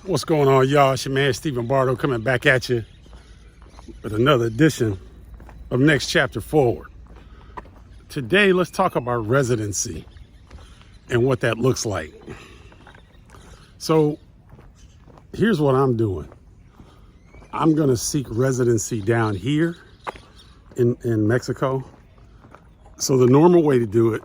What's going on, y'all? It's your man, Stephen Bardo, coming back at you with another edition of Next Chapter Forward. Today, let's talk about residency and what that looks like. So, here's what I'm doing. I'm going to seek residency down here in Mexico. So, the normal way to do it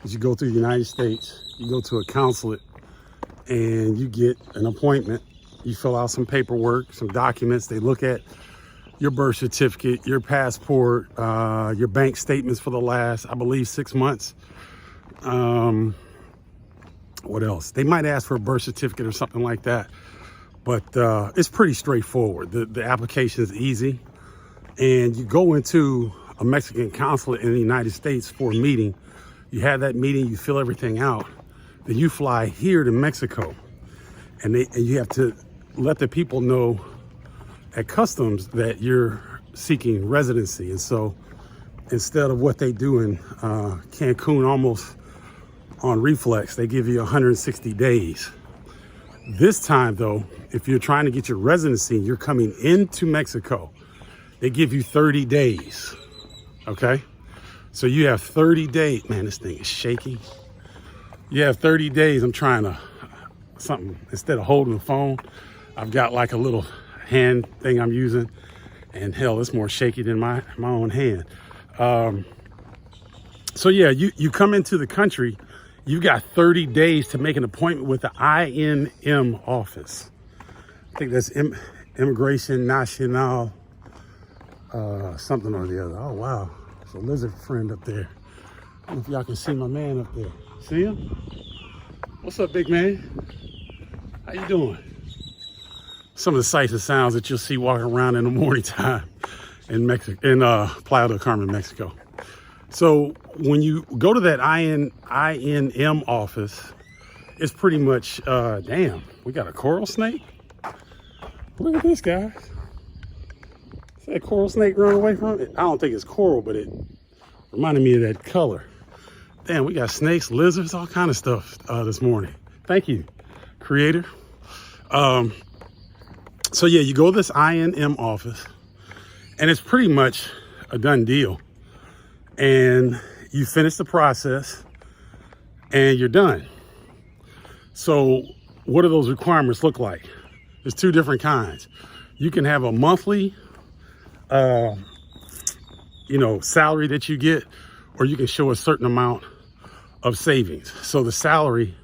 is you go through the United States, you go to a consulate, and you get an appointment. You fill out some paperwork, some documents. They look at your birth certificate, your passport, your bank statements for the last, I believe, 6 months. What else? They might ask for a birth certificate or something like that. But it's pretty straightforward. The application is easy. And you go into a Mexican consulate in the United States for a meeting. You have that meeting, you fill everything out. Then you fly here to Mexico, and you have to let the people know at customs that you're seeking residency. And so instead of what they do in Cancun, almost on reflex, they give you 160 days. This time though, if you're trying to get your residency, you're coming into Mexico, they give you 30 days, okay? So you have 30 days. Man, this thing is shaky. You have 30 days. I'm trying to something instead of holding the phone. I've got like a little hand thing I'm using, and hell, it's more shaky than my own hand. So yeah, you come into the country. You got 30 days to make an appointment with the INM office. I think that's Immigration Nacional, something or the other. Oh wow, there's a lizard friend up there. I don't know if y'all can see my man up there. See him? What's up, big man? How you doing? Some of the sights and sounds that you'll see walking around in the morning time in Mexico, in Playa del Carmen, Mexico. So when you go to that INM office, it's pretty much, damn, we got a coral snake? Look at this, guys. Is that coral snake running away from it? I don't think it's coral, but it reminded me of that color. Damn, we got snakes, lizards, all kind of stuff this morning. Thank you, creator. So yeah, you go to this INM office, and it's pretty much a done deal. And you finish the process, and you're done. So what do those requirements look like? There's two different kinds. You can have a monthly, salary that you get, or you can show a certain amount of savings. So the salary,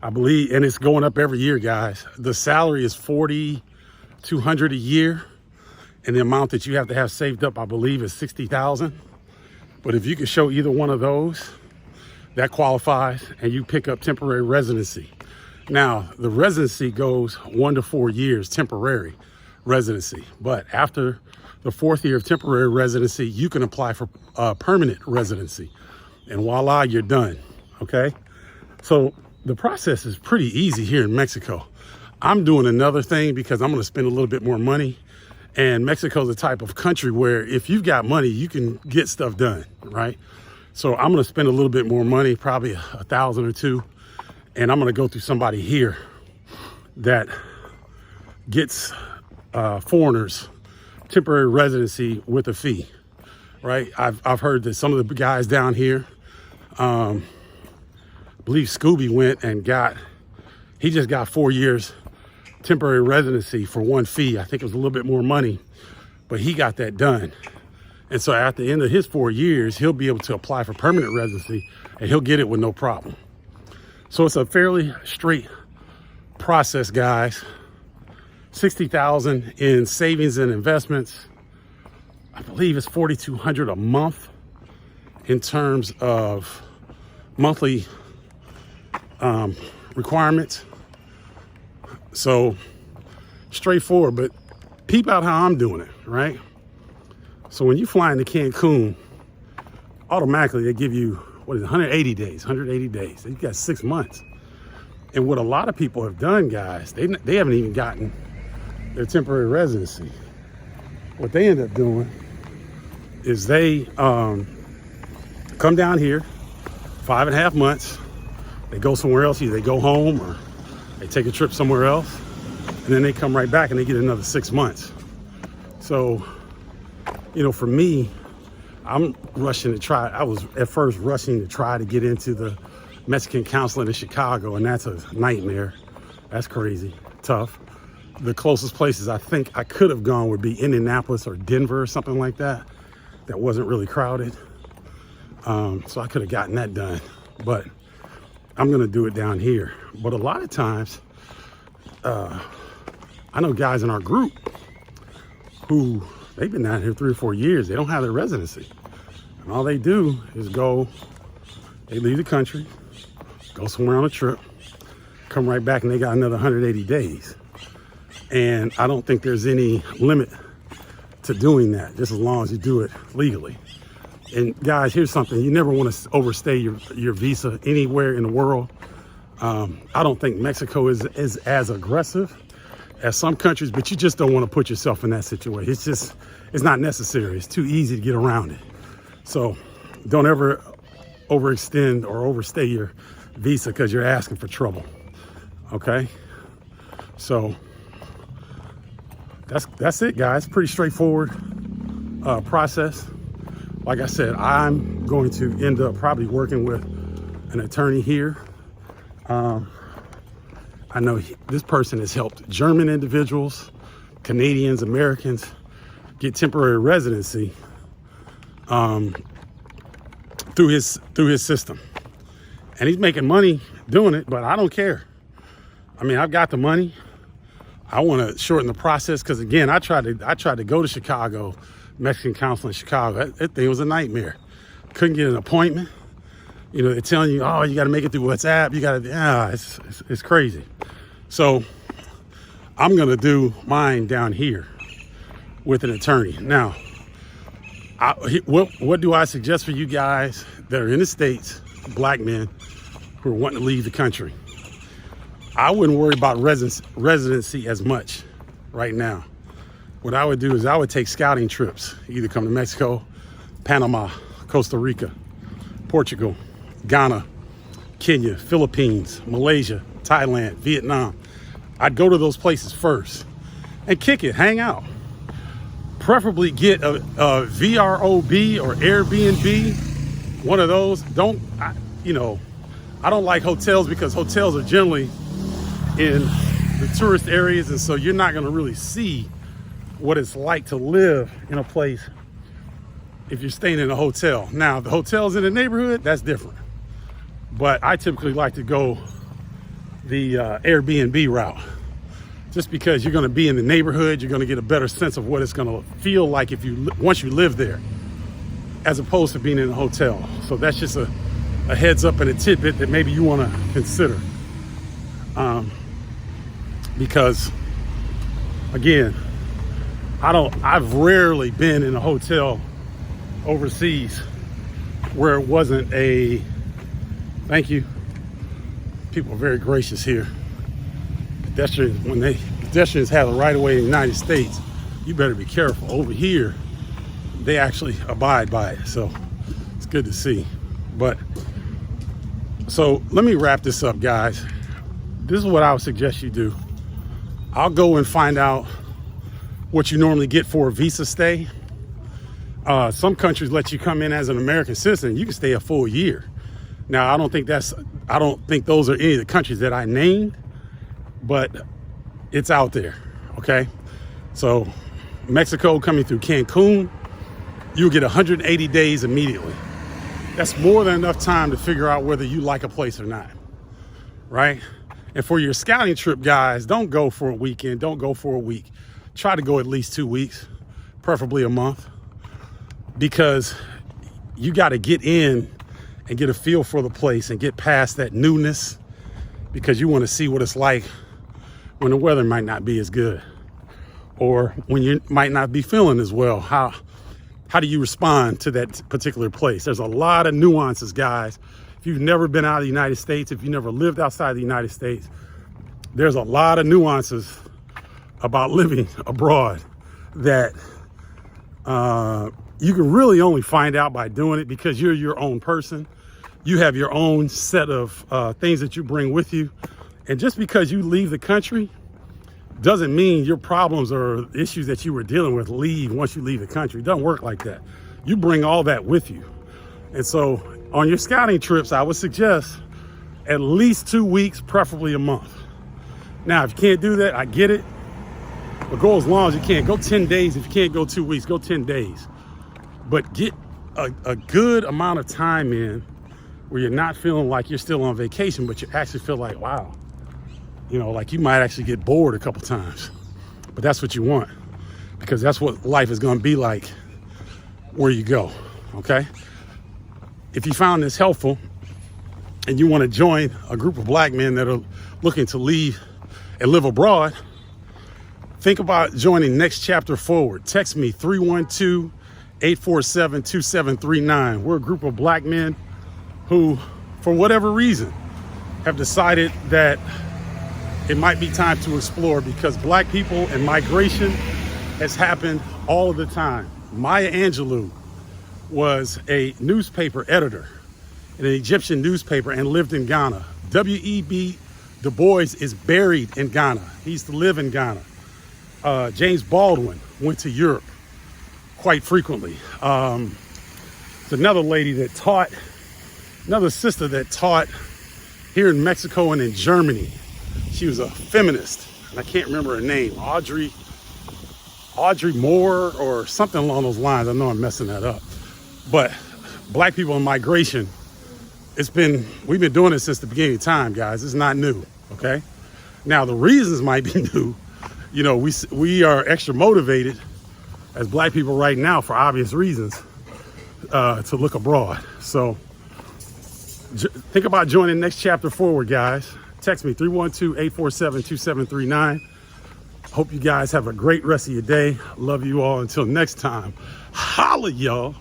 I believe, and it's going up every year, guys. The salary is $4,200 a year, and the amount that you have to have saved up, I believe, is $60,000. But if you can show either one of those, that qualifies, and you pick up temporary residency. Now, the residency goes 1 to 4 years, temporary residency. But after the 4th year of temporary residency, you can apply for permanent residency. And voila, you're done. Okay, so the process is pretty easy here in Mexico. I'm doing another thing because I'm going to spend a little bit more money. And Mexico's the type of country where if you've got money, you can get stuff done, right? So I'm going to spend a little bit more money, probably $1,000 or $2,000. And I'm going to go through somebody here that gets foreigners temporary residency with a fee, right? I've heard that some of the guys down here, I believe Scooby went and he just got 4 years temporary residency for one fee. I think it was a little bit more money, but he got that done. And so at the end of his 4 years, he'll be able to apply for permanent residency, and he'll get it with no problem. So it's a fairly straight process, guys. $60,000 in savings and investments. I believe it's $4,200 a month in terms of monthly requirements. So straightforward, but peep out how I'm doing it, right? So when you fly into Cancun, automatically they give you, 180 days, 180 days. You got 6 months. And what a lot of people have done, guys, they haven't even gotten their temporary residency. What they end up doing is they come down here 5.5 months. They go somewhere else. Either they go home or they take a trip somewhere else. and then they come right back and they get another 6 months. So, you know, for me, I'm rushing to try. I was at first rushing to try to get into the Mexican consulate in Chicago, and that's a nightmare. That's crazy, tough. The closest places I think I could have gone would be Indianapolis or Denver or something like that. That wasn't really crowded. So I could have gotten that done, but I'm gonna do it down here. But a lot of times, I know guys in our group who, they've been down here 3 or 4 years. They don't have their residency. And all they do is go, they leave the country, go somewhere on a trip, come right back, and they got another 180 days. And I don't think there's any limit to doing that, just as long as you do it legally. And guys, here's something. You never want to overstay your visa anywhere in the world. I don't think Mexico is as aggressive as some countries, but you just don't want to put yourself in that situation. It's not necessary. It's too easy to get around it. So don't ever overextend or overstay your visa because you're asking for trouble. Okay? So that's it, guys. Pretty straightforward process. Like I said, I'm going to end up probably working with an attorney here. I know this person has helped German individuals, Canadians, Americans get temporary residency through his system. And he's making money doing it, but I don't care. I mean, I've got the money. I want to shorten the process because, again, I tried to go to Chicago, Mexican consulate in Chicago. That thing was a nightmare. Couldn't get an appointment. You know, they're telling you, oh, you got to make it through WhatsApp. You got to, it's crazy. So I'm going to do mine down here with an attorney. Now, what do I suggest for you guys that are in the States, black men who are wanting to leave the country? I wouldn't worry about residency as much right now. What I would do is I would take scouting trips, either come to Mexico, Panama, Costa Rica, Portugal, Ghana, Kenya, Philippines, Malaysia, Thailand, Vietnam. I'd go to those places first and kick it, hang out. Preferably get a VROB or Airbnb, one of those. I don't like hotels because hotels are generally in the tourist areas, and so you're not going to really see what it's like to live in a place if you're staying in a hotel. Now, the hotels in the neighborhood, that's different. But I typically like to go the Airbnb route, just because you're going to be in the neighborhood, you're going to get a better sense of what it's going to feel like once you live there, as opposed to being in a hotel. So that's just a heads up and a tidbit that maybe you want to consider. Because again, I've rarely been in a hotel overseas where it wasn't a, thank you. People are very gracious here. Pedestrians have the right of way in the United States, you better be careful. Over here, they actually abide by it. So it's good to see. But so let me wrap this up, guys. This is what I would suggest you do. I'll go and find out what you normally get for a visa stay. Some countries let you come in as an American citizen. You can stay a full year. Now, I don't think those are any of the countries that I named, but it's out there, okay? So Mexico, coming through Cancun, you'll get 180 days immediately. That's more than enough time to figure out whether you like a place or not, right? And for your scouting trip, guys, don't go for a weekend. Don't go for a week. Try to go at least 2 weeks, preferably a month, because you got to get in and get a feel for the place and get past that newness, because you want to see what it's like when the weather might not be as good, or when you might not be feeling as well. How do you respond to that particular place? There's a lot of nuances, guys. If you've never been out of the United States, if you never lived outside the United States, there's a lot of nuances about living abroad that you can really only find out by doing it, because you're your own person. You have your own set of things that you bring with you. And just because you leave the country doesn't mean your problems or issues that you were dealing with leave once you leave the country. It doesn't work like that. You bring all that with you. And so on your scouting trips, I would suggest at least 2 weeks, preferably a month. Now, if you can't do that, I get it, but go as long as you can. Go 10 days. If you can't go 2 weeks, go 10 days. But get a good amount of time in where you're not feeling like you're still on vacation, but you actually feel like, wow, you know, like you might actually get bored a couple times. But that's what you want, because that's what life is going to be like where you go, okay? If you found this helpful and you want to join a group of black men that are looking to leave and live abroad, think about joining Next Chapter Forward. Text me 312-847-2739. We're a group of black men who, for whatever reason, have decided that it might be time to explore, because black people and migration has happened all of the time. Maya Angelou was a newspaper editor in an Egyptian newspaper and lived in Ghana. W.E.B. Du Bois is buried in Ghana. He used to live in Ghana. James Baldwin went to Europe quite frequently. There's another lady that taught, another sister that taught here in Mexico and in Germany. She was a feminist, and I can't remember her name, Audrey Moore or something along those lines. I know I'm messing that up. But black people in migration, we've been doing this since the beginning of time, guys. It's not new, okay? Now, the reasons might be new. You know, we are extra motivated as black people right now, for obvious reasons, to look abroad. So think about joining Next Chapter Forward, guys. Text me 312-847-2739. Hope you guys have a great rest of your day. Love you all. Until next time, holla, y'all.